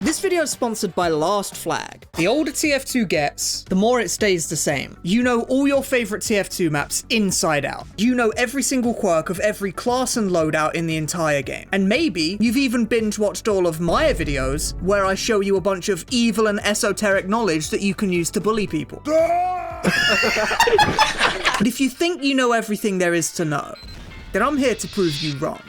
This video is sponsored by Last Flag. The older TF2 gets, the more it stays the same. You know all your favorite TF2 maps inside out. You know every single quirk of every class and loadout in the entire game. And maybe you've even binge watched all of my videos where I show you a bunch of evil and esoteric knowledge that you can use to bully people. But if you think you know everything there is to know, then I'm here to prove you wrong.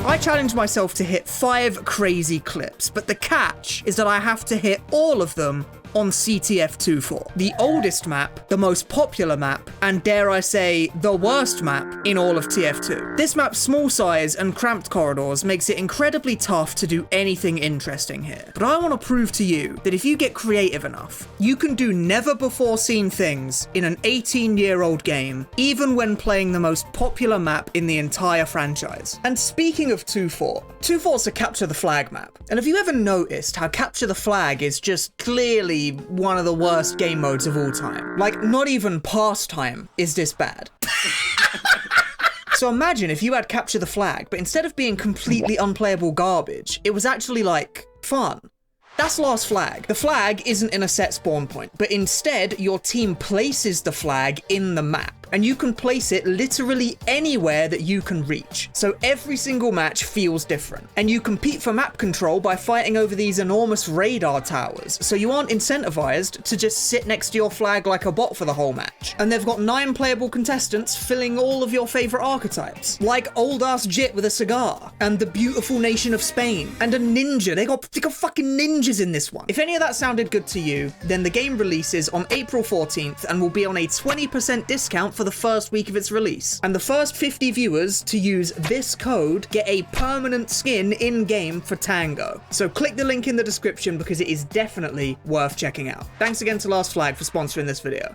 I challenge myself to hit 5 crazy clips, but the catch is that I have to hit all of them on TF2, the oldest map, the most popular map, and dare I say, the worst map in all of TF2. This map's small size and cramped corridors makes it incredibly tough to do anything interesting here. But I want to prove to you that if you get creative enough, you can do never before seen things in an 18-year-old game, even when playing the most popular map in the entire franchise. And speaking of 2.4's a capture the flag map. And have you ever noticed how capture the flag is just clearly one of the worst game modes of all time? Like, not even pastime is this bad. So imagine if you had capture the flag, but instead of being completely unplayable garbage, it was actually like fun. That's Last Flag. The flag isn't in a set spawn point, but instead your team places the flag in the map. And you can place it literally anywhere that you can reach. So every single match feels different. And you compete for map control by fighting over these enormous radar towers. So you aren't incentivized to just sit next to your flag like a bot for the whole match. And they've got 9 playable contestants filling all of your favorite archetypes. Like old ass Jit with a cigar. And the beautiful nation of Spain. And a ninja. They got fucking ninjas in this one. If any of that sounded good to you, then the game releases on April 14th and will be on a 20% discount for the first week of its release. And the first 50 viewers to use this code get a permanent skin in-game for Tango. So click the link in the description because it is definitely worth checking out. Thanks again to Last Flag for sponsoring this video.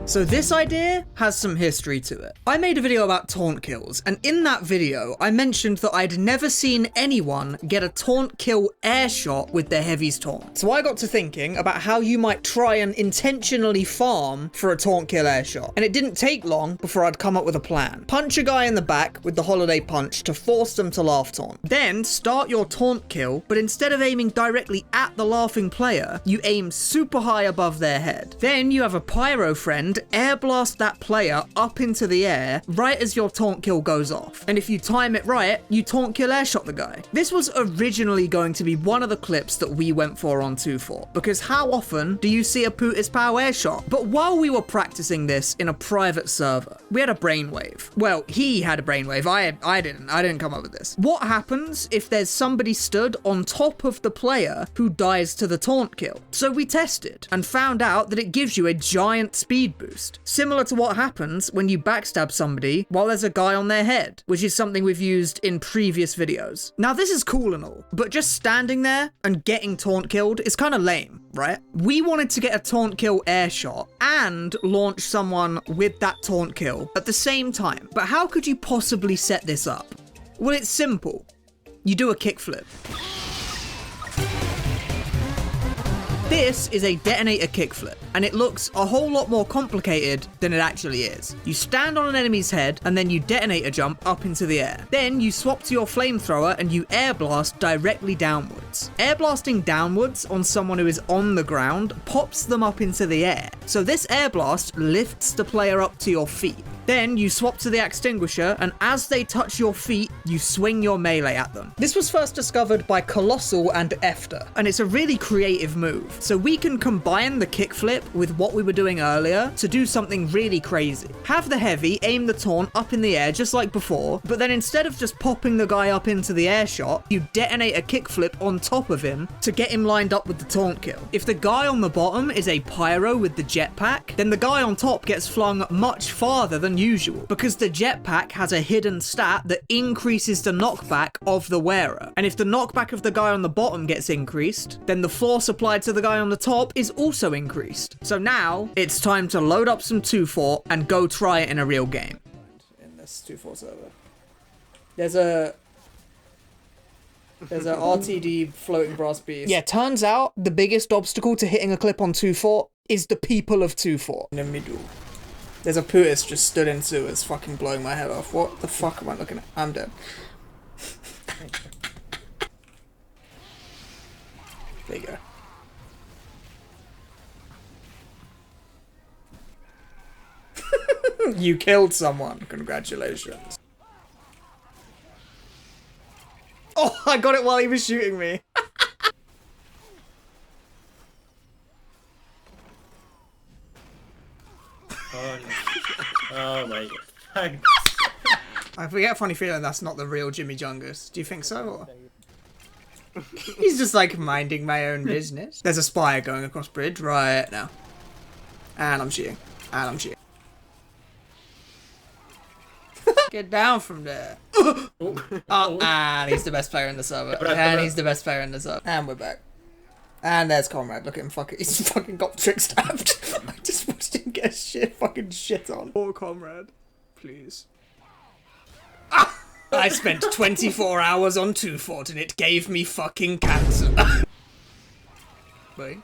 So this idea has some history to it. I made a video about taunt kills, and in that video, I mentioned that I'd never seen anyone get a taunt kill airshot with their heavies taunt. So I got to thinking about how you might try and intentionally farm for a taunt kill airshot. And it didn't take long before I'd come up with a plan. Punch a guy in the back with the holiday punch to force them to laugh taunt. Then start your taunt kill, but instead of aiming directly at the laughing player, you aim super high above their head. Then you have a pyro friend air blast that player up into the air right as your taunt kill goes off. And if you time it right, you taunt kill airshot the guy. This was originally going to be one of the clips that we went for on 2.4, because how often do you see a Pootis Pow Airshot? But while we were practicing this in a private server, we had a brainwave. Well, he had a brainwave. I didn't come up with this. What happens if there's somebody stood on top of the player who dies to the taunt kill? So we tested and found out that it gives you a giant speed boost. Similar to what happens when you backstab somebody while there's a guy on their head, which is something we've used in previous videos. Now this is cool and all, but just standing there and getting taunt killed is kind of lame, right? We wanted to get a taunt kill airshot and launch someone with that taunt kill at the same time. But how could you possibly set this up? Well, it's simple. You do a kickflip. This is a detonator kickflip, and it looks a whole lot more complicated than it actually is. You stand on an enemy's head, and then you detonator jump up into the air. Then you swap to your flamethrower and you air blast directly downwards. Air blasting downwards on someone who is on the ground pops them up into the air. So this air blast lifts the player up to your feet. Then you swap to the extinguisher, and as they touch your feet, you swing your melee at them. This was first discovered by Colossal and Htwo, and it's a really creative move. So we can combine the kickflip with what we were doing earlier to do something really crazy. Have the heavy aim the taunt up in the air just like before, but then instead of just popping the guy up into the air shot, you detonate a kickflip on top of him to get him lined up with the taunt kill. If the guy on the bottom is a pyro with the jetpack, then the guy on top gets flung much farther than usual, because the jetpack has a hidden stat that increases the knockback of the wearer. And if the knockback of the guy on the bottom gets increased, then the force applied to the guy on the top is also increased. So now it's time to load up some 2.4 and go try it in a real game. In this 2.4 server, there's a RTD floating brass beast. Yeah, turns out the biggest obstacle to hitting a clip on 2.4 is the people of 2.4. In the middle. There's a Pootis just stood in sewers fucking blowing my head off. What the fuck am I looking at? I'm dead. There you go. You killed someone. Congratulations. Oh, I got it while he was shooting me. Oh my god. I get a funny feeling that's not the real Jimmy Jungus. Do you think so? Or? He's just like minding my own business. There's a spire going across bridge right now. And I'm shooting. And I'm shooting. Get down from there. Oh, and he's the best player in the server. And he's the best player in the server. And we're back. And there's Comrade. Look at him fucking. He's fucking got trick stabbed. I just watched him get fucking shit on. Poor Comrade. Please. Ah! I spent 24 hours on Htwo and it gave me fucking cancer. Wait.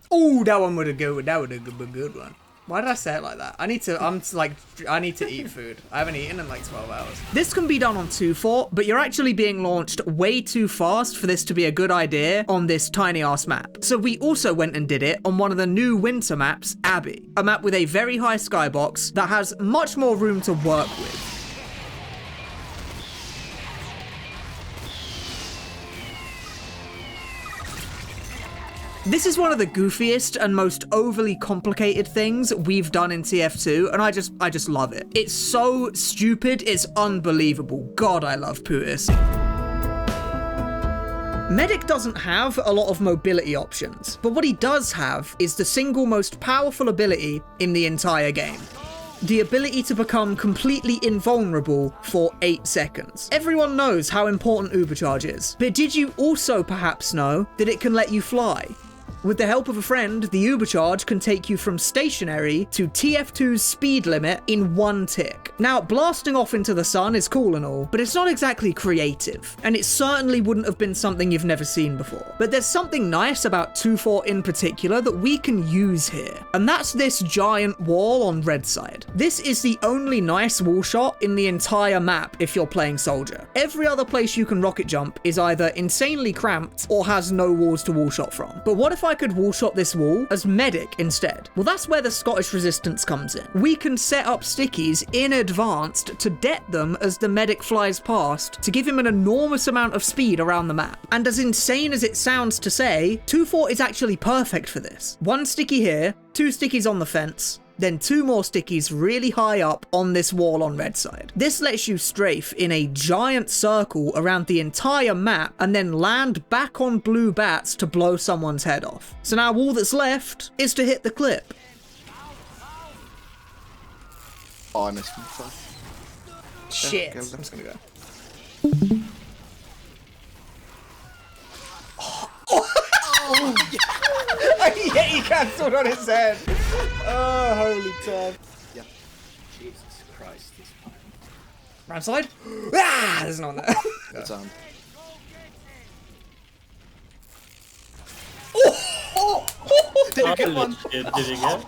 Oh, that one would have been a good one. Why did I say it like that? I need to eat food. I haven't eaten in like 12 hours. This can be done on Htwo, but you're actually being launched way too fast for this to be a good idea on this tiny ass map. So we also went and did it on one of the new winter maps, Abbey. A map with a very high skybox that has much more room to work with. This is one of the goofiest and most overly complicated things we've done in TF2, and I just love it. It's so stupid, it's unbelievable. God, I love Pootis. Medic doesn't have a lot of mobility options, but what he does have is the single most powerful ability in the entire game. The ability to become completely invulnerable for 8 seconds. Everyone knows how important Ubercharge is, but did you also perhaps know that it can let you fly? With the help of a friend, the Ubercharge can take you from stationary to TF2's speed limit in 1 tick. Now, blasting off into the sun is cool and all, but it's not exactly creative, and it certainly wouldn't have been something you've never seen before. But there's something nice about Htwo in particular that we can use here, and that's this giant wall on red side. This is the only nice wall shot in the entire map if you're playing Soldier. Every other place you can rocket jump is either insanely cramped or has no walls to wall shot from. But what if I could wall shot this wall as Medic instead? Well, that's where the Scottish resistance comes in. We can set up stickies in advance to det them as the Medic flies past to give him an enormous amount of speed around the map. And as insane as it sounds to say, Htwo is actually perfect for this. 1 sticky here, 2 stickies on the fence, then 2 more stickies really high up on this wall on red side. This lets you strafe in a giant circle around the entire map and then land back on blue bats to blow someone's head off. So now all that's left is to hit the clip. Oh, I missed him. Shit. I'm just gonna go. Oh, yeah, he cancelled on his head. Oh, holy Tom. Yeah. Jesus Christ, this one. Right side? Ah, there's no one there. Good sound. Did you get one? Did you get?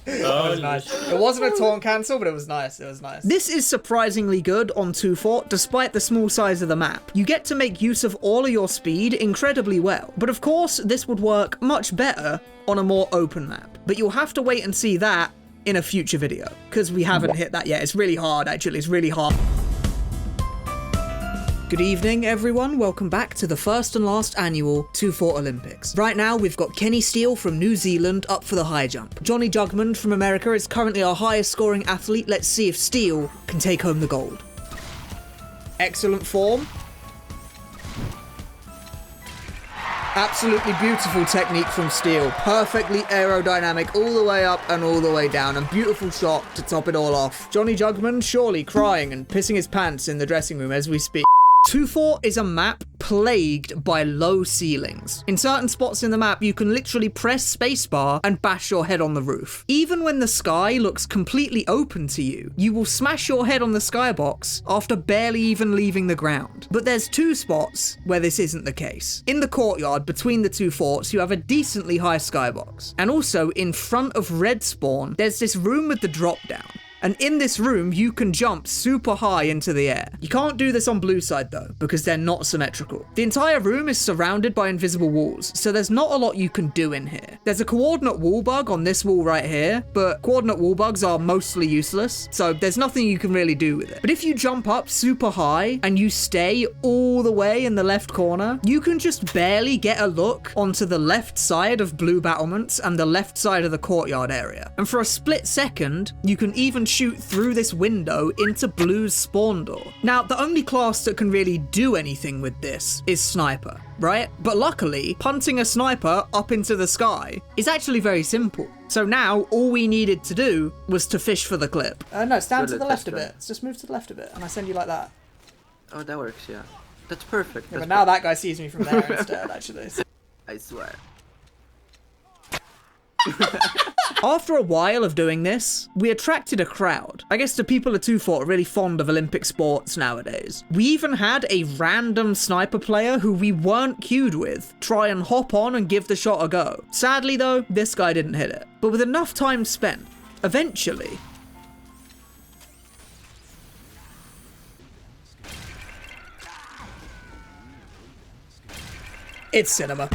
That was nice. It wasn't a taunt cancel, but it was nice. It was nice. This is surprisingly good on Htwo, despite the small size of the map. You get to make use of all of your speed incredibly well. But of course, this would work much better on a more open map. But you'll have to wait and see that in a future video, because we haven't hit that yet. It's really hard, actually. It's really hard. Good evening, everyone. Welcome back to the first and last annual Htwo Olympics. Right now, we've got Kenny Steele from New Zealand up for the high jump. Johnny Jugmund from America is currently our highest scoring athlete. Let's see if Steele can take home the gold. Excellent form. Absolutely beautiful technique from Steele. Perfectly aerodynamic all the way up and all the way down. And beautiful shot to top it all off. Johnny Jugmund surely crying and pissing his pants in the dressing room as we speak. Htwo is a map plagued by low ceilings. In certain spots in the map, you can literally press spacebar and bash your head on the roof. Even when the sky looks completely open to you, you will smash your head on the skybox after barely even leaving the ground. But there's two spots where this isn't the case. In the courtyard between the two forts, you have a decently high skybox. And also in front of red spawn, there's this room with the drop down. And in this room, you can jump super high into the air. You can't do this on blue side though, because they're not symmetrical. The entire room is surrounded by invisible walls, so there's not a lot you can do in here. There's a coordinate wall bug on this wall right here, but coordinate wall bugs are mostly useless, so there's nothing you can really do with it. But if you jump up super high and you stay all the way in the left corner, you can just barely get a look onto the left side of blue battlements and the left side of the courtyard area. And for a split second, you can even shoot through this window into blue's spawn door. Now, the only class that can really do anything with this is sniper, right? But luckily, punting a sniper up into the sky is actually very simple. So now, all we needed to do was to fish for the clip. No, stand to the left a bit. Just move to the left a bit, and I send you like that. Oh, that works, yeah. That's perfect. Yeah, but now that guy sees me from there instead, actually. I swear. After a while of doing this, we attracted a crowd. I guess the people of Htwo are really fond of Olympic sports nowadays. We even had a random sniper player who we weren't queued with try and hop on and give the shot a go. Sadly though, this guy didn't hit it. But with enough time spent, eventually... it's cinema.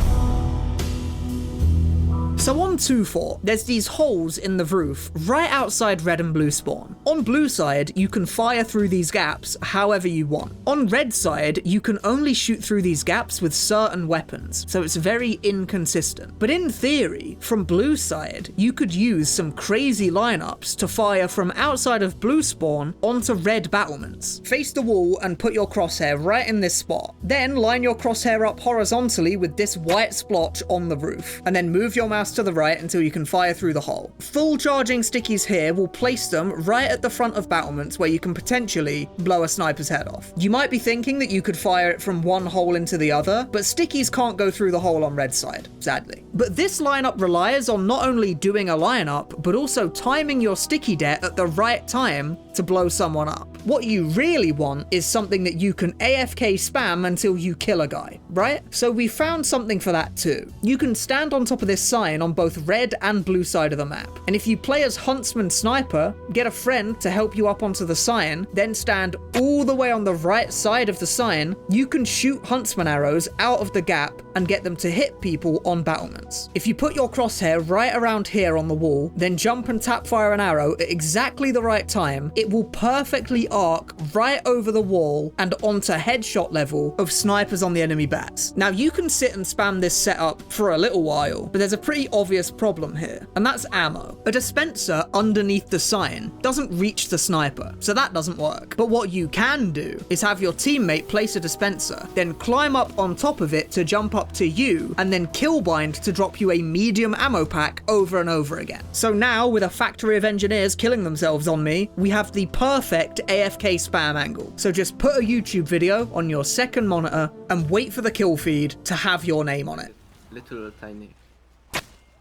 So on Htwo, there's these holes in the roof right outside red and blue spawn. On blue side, you can fire through these gaps however you want. On red side, you can only shoot through these gaps with certain weapons, so it's very inconsistent. But in theory, from blue side, you could use some crazy lineups to fire from outside of blue spawn onto red battlements. Face the wall and put your crosshair right in this spot. Then line your crosshair up horizontally with this white splotch on the roof, and then move your mouse to the right until you can fire through the hole. Full charging stickies here will place them right at the front of battlements where you can potentially blow a sniper's head off. You might be thinking that you could fire it from one hole into the other, but stickies can't go through the hole on red side, sadly. But this lineup relies on not only doing a lineup, but also timing your sticky det at the right time to blow someone up. What you really want is something that you can AFK spam until you kill a guy, right? So we found something for that too. You can stand on top of this sign on both red and blue side of the map. And if you play as Huntsman Sniper, get a friend to help you up onto the sign, then stand all the way on the right side of the sign, you can shoot Huntsman arrows out of the gap and get them to hit people on battlements. If you put your crosshair right around here on the wall, then jump and tap fire an arrow at exactly the right time, it will perfectly arc right over the wall and onto headshot level of snipers on the enemy bats. Now you can sit and spam this setup for a little while, but there's a pretty obvious problem here, and that's ammo. A dispenser underneath the sign doesn't reach the sniper, so that doesn't work. But what you can do is have your teammate place a dispenser, then climb up on top of it to jump up to you, and then kill bind to drop you a medium ammo pack over and over again. So now, with a factory of engineers killing themselves on me, we have the perfect AFK spam angle. So just put a YouTube video on your second monitor and wait for the kill feed to have your name on it. Little tiny.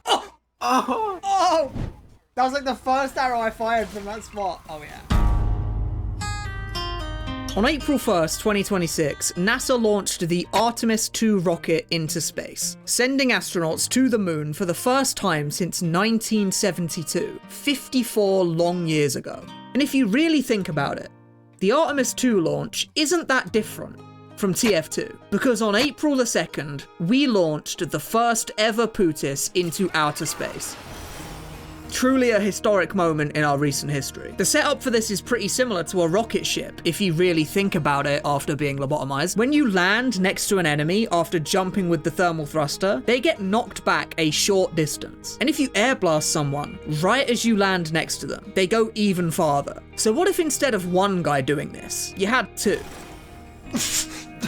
Oh! Oh! Oh! That was like the first arrow I fired from that spot. Oh yeah. On April 1st, 2026, NASA launched the Artemis 2 rocket into space, sending astronauts to the moon for the first time since 1972, 54 long years ago. And if you really think about it, the Artemis 2 launch isn't that different from TF2, because on April the 2nd, we launched the first ever Pootis into outer space. Truly a historic moment in our recent history. The setup for this is pretty similar to a rocket ship, if you really think about it after being lobotomized. When you land next to an enemy after jumping with the thermal thruster, they get knocked back a short distance. And if you air blast someone right as you land next to them, they go even farther. So what if instead of one guy doing this, you had two?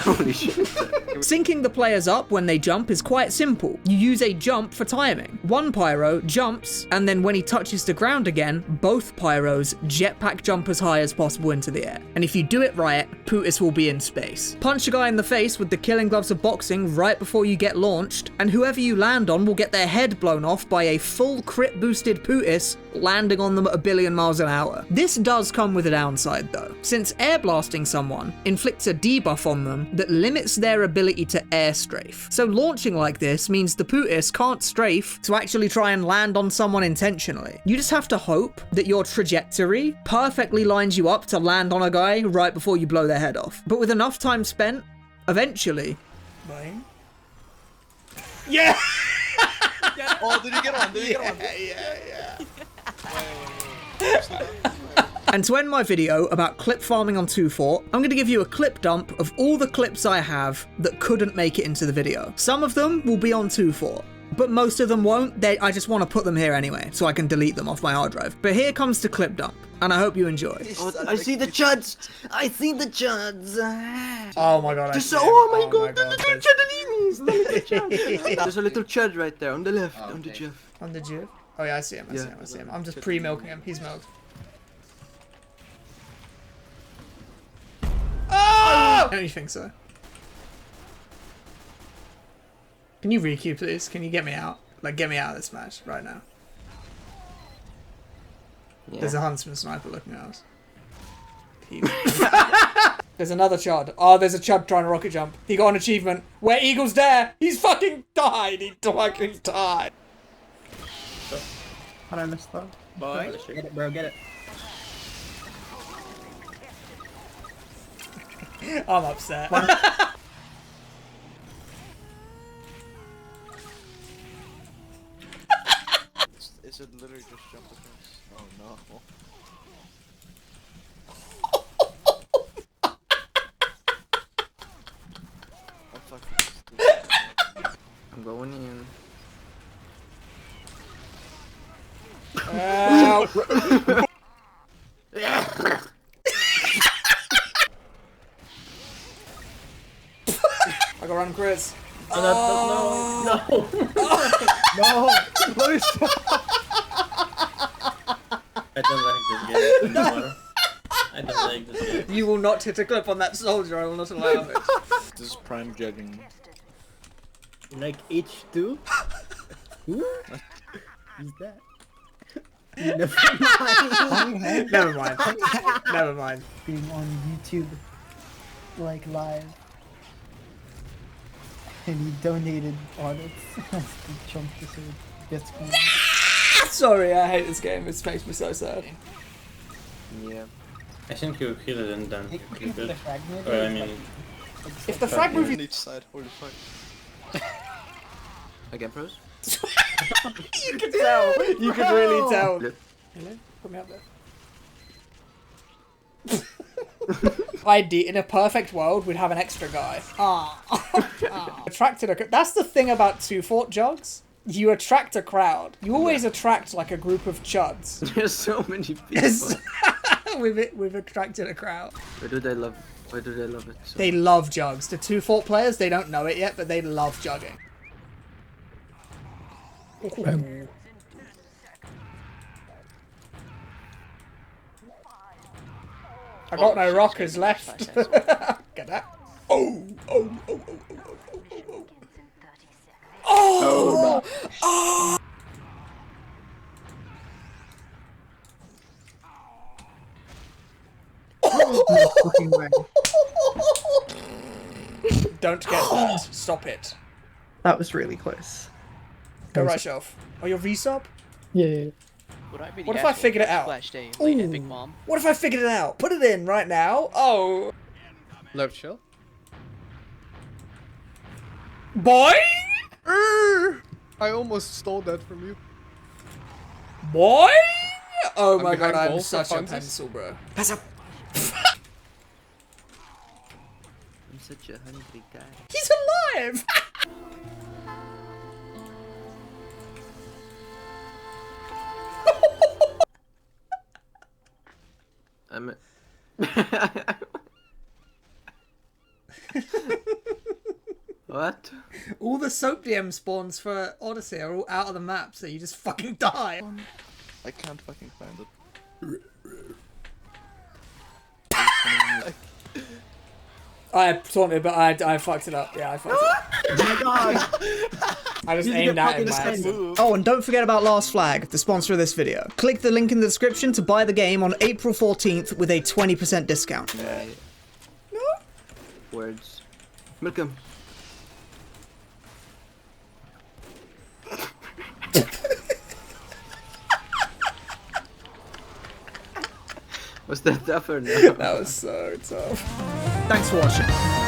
Holy shit. Syncing the players up when they jump is quite simple. You use a jump for timing. One pyro jumps, and then when he touches the ground again, both pyros jetpack jump as high as possible into the air. And if you do it right, Pootis will be in space. Punch a guy in the face with the killing gloves of boxing right before you get launched, and whoever you land on will get their head blown off by a full crit boosted Pootis landing on them at 1 billion miles an hour. This does come with a downside though, since air blasting someone inflicts a debuff on them that limits their ability to air strafe. So launching like this means the Pootis can't strafe to actually try and land on someone intentionally. You just have to hope that your trajectory perfectly lines you up to land on a guy right before you blow their head off. But with enough time spent, eventually... Yeah! Oh, did you get on? Did you get on? Yeah. And to end my video about clip farming on Htwo, I'm going to give you a clip dump of all the clips I have that couldn't make it into the video. Some of them will be on Htwo, but most of them won't. I just want to put them here anyway, so I can delete them off my hard drive. But here comes the clip dump, and I hope you enjoy. Oh, I see the chuds! I see the chuds! Oh my god, Oh my god, the little chuddalinis! The little chud! There's a little chud right there, on the left, on the Jeff. On the Jeff? Oh yeah, I see him, I see him. I'm just pre-milking him, he's milked. Oh! Don't you think so? Can you requeue, please? Can you get me out? Like, get me out of this match right now. Yeah. There's a huntsman sniper looking at us. There's another chud. Oh, there's a chud trying to rocket jump. He got an achievement. Where Eagle's there. He's fucking died. He fucking died. How'd I miss that? Boy, get it, bro, get it. I'm upset. Is it literally just jump across? Oh no. I'm fucking stupid. I'm going in. I got random crits. Oh, no. No. What is that? I don't like this game anymore. I don't like this game. You will not hit a clip on that soldier. I will not allow it. This is prime judging. Like H2? Who? Who's that? Never mind. Never mind. Never mind. Being on YouTube, like live, and he donated on it as the chunk to gets cool. Sorry, I hate this game. It makes me so sad. Yeah. I think you killed it and then you The could. fragment. Or I mean, If the frag move On each side, holy fuck. Again, pros? you could tell. You could really tell. Look. Hello? Put me up there. In a perfect world, we'd have an extra guy. Attracted a. That's the thing about Htwo jugs. You attract a crowd. You always attract like a group of chuds. There's so many people. Yes. we've attracted a crowd. Why do they love it so They love jugs. The Htwo players, they don't know it yet, but they love jugging. I got no rockers left. Get that? Oh! Don't get hurt. Stop it. That was really close. Go right shelf. Oh, your resub? Yeah. What if I figured it out? What if I figured it out? Put it in right now. Oh. Left shell? Boy! I almost stole that from you. Boy! Oh my god, behind I'm walls such a for funsies. pencil, bro. I'm such a hungry guy. He's alive! I'm What? All the soap DM spawns for Odyssey are all out of the map, so you just fucking die. I can't fucking find it. I taunted, but I fucked it up. Yeah, I fucked it up. Oh my god! I just You aimed get at him. fucking by accident. sent. Oh, and don't forget about Last Flag, the sponsor of this video. Click the link in the description to buy the game on April 14th with a 20% discount. Words. Malcolm. Was that tough or no? That was so tough. Thanks for watching.